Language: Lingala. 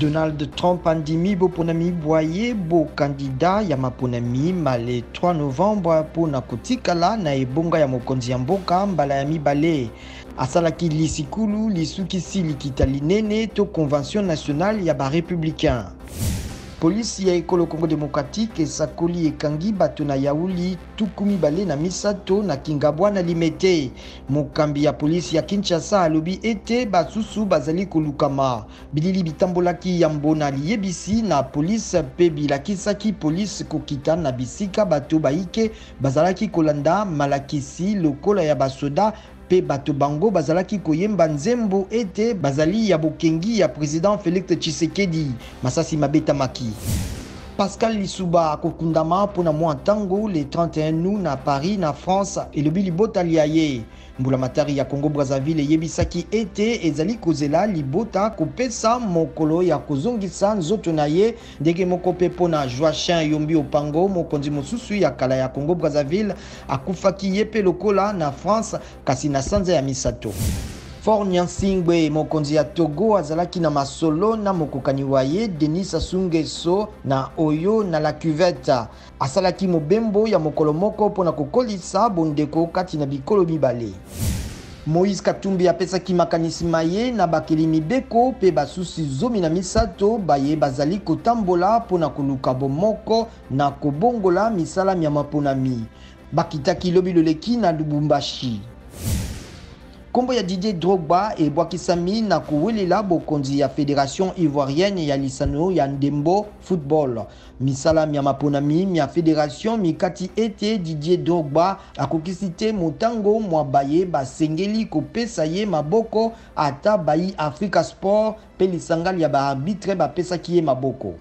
Donald Trump andimi boponami boye bo candidat ya maponami male 3 novembre pona kotikala na ebonga ya mokonzi ya mboka mbala ya mibale. Asalaki lisikulu lisukisi likita linene to convention nationale ya ba républicain. Polisi ya ekolo Congo démocratique esakoli ekangi bato na yauli tukumi bale na misato na Kingabwa na Limete. Mokambi ya polisi ya Kinshasa alobi ete basusu bazali kolukama. Bilili bitambolaki ya mbona liyebisi na polisi pe bilakisaki polisi kokita na bisika bato baike bazalaki kolanda malakisi lokola ya basoda pe bato bango bazalaki koyemba nzembo ete bazali ya bokengi ya président Félix Tshisekedi. Masasi mabeta maki. Pascal Lissouba akokundama pona mwa tango le 31 août na Paris na France elobi libota liaye. Mbula matari ya Congo Brazzaville yebisaki ete ezali kozela libota kopesa mokolo ya kozongisa nzoto na ye ndenge moko pe pona Joachim Yombi Opango mokonzi mosusu ya kala ya Congo Brazzaville akufaki ye pe lokola na France kasi na sanza ya misato. Fort Nyansingbe mokonzi ya Togo azalaki na masolo na mokokani waye Denis Sassou Nguesso na oyo na la cuvette. Asalaki mobembo ya mokolo moko pona kokolisa bondeko kati na bikolo mibale. Moïse Katumbi apesaki makanisi maye na bakeli mibeko pe basusi zomi na misato baye bazali kotambola pona koluka bomoko na kobongola misala ya maponami. Bakitaki lobi loleki na Lubumbashi. Kombo ya Didier Drogba ebwakisami na kowelela bokonzi ya Fédération Ivoirienne ya lisano ya ndembo football. Misala ya maponami ya Fédération mikati ete Didier Drogba akokisite motango mwa baye basengeli kopesa ye maboko ata bayi Africa Sport pe lisangali ya ba arbitre bapesaki ye maboko.